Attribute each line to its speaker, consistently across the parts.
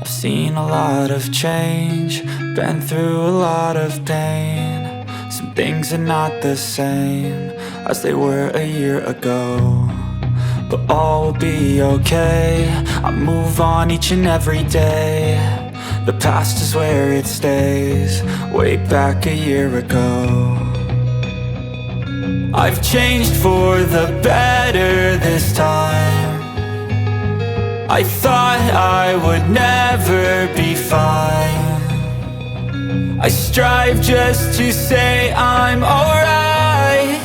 Speaker 1: I've seen a lot of change, been through a lot of pain. Some things are not the same as they were a year ago, but all will be okay. I move on each and every day. The past is where it stays, way back a year ago. I've changed for the better this time. I thought I would never be fine. I strive just to say I'm alright,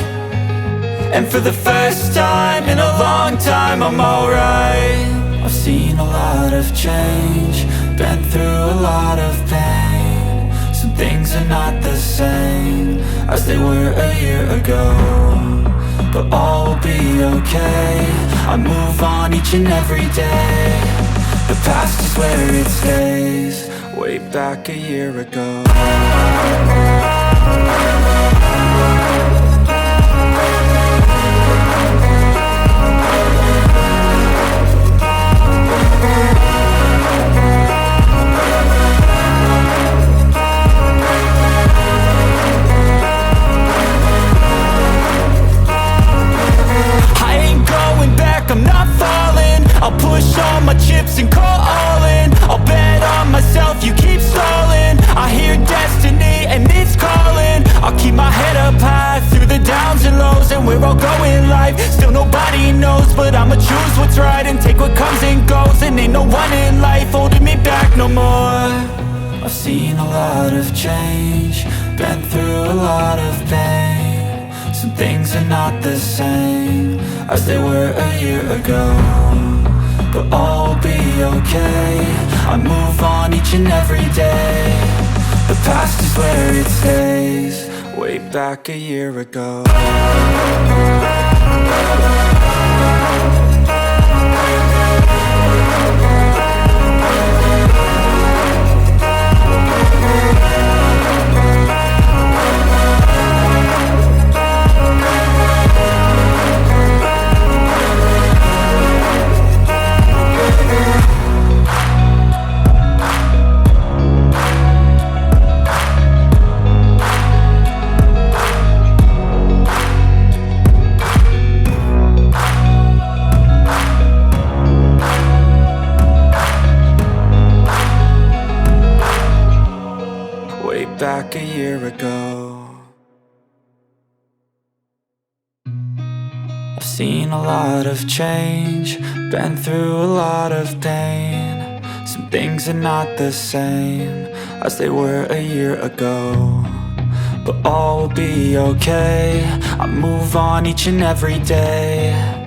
Speaker 1: and for the first time in a long time I'm alright. I've seen a lot of change, been through a lot of pain. Some things are not the same as they were a year ago, but all will be okay. I move on each and every day. The past is where it stays, way back a year ago. I'm not falling, I'll push all my chips and call all in. I'll bet on myself, you keep stalling. I hear destiny and it's calling. I'll keep my head up high through the downs and lows, and where I'll go in life, still nobody knows. But I'ma choose what's right and take what comes and goes, and ain't no one in life holding me back no more. I've seen a lot of change, been through a lot of pain. Some things are not the same as they were a year ago, but all will be okay. I move on each and every day. The past is where it stays, way back a year ago. Back a year ago. I've seen a lot of change, been through a lot of pain. Some things are not the same as they were a year ago, but all will be okay. I move on each and every day.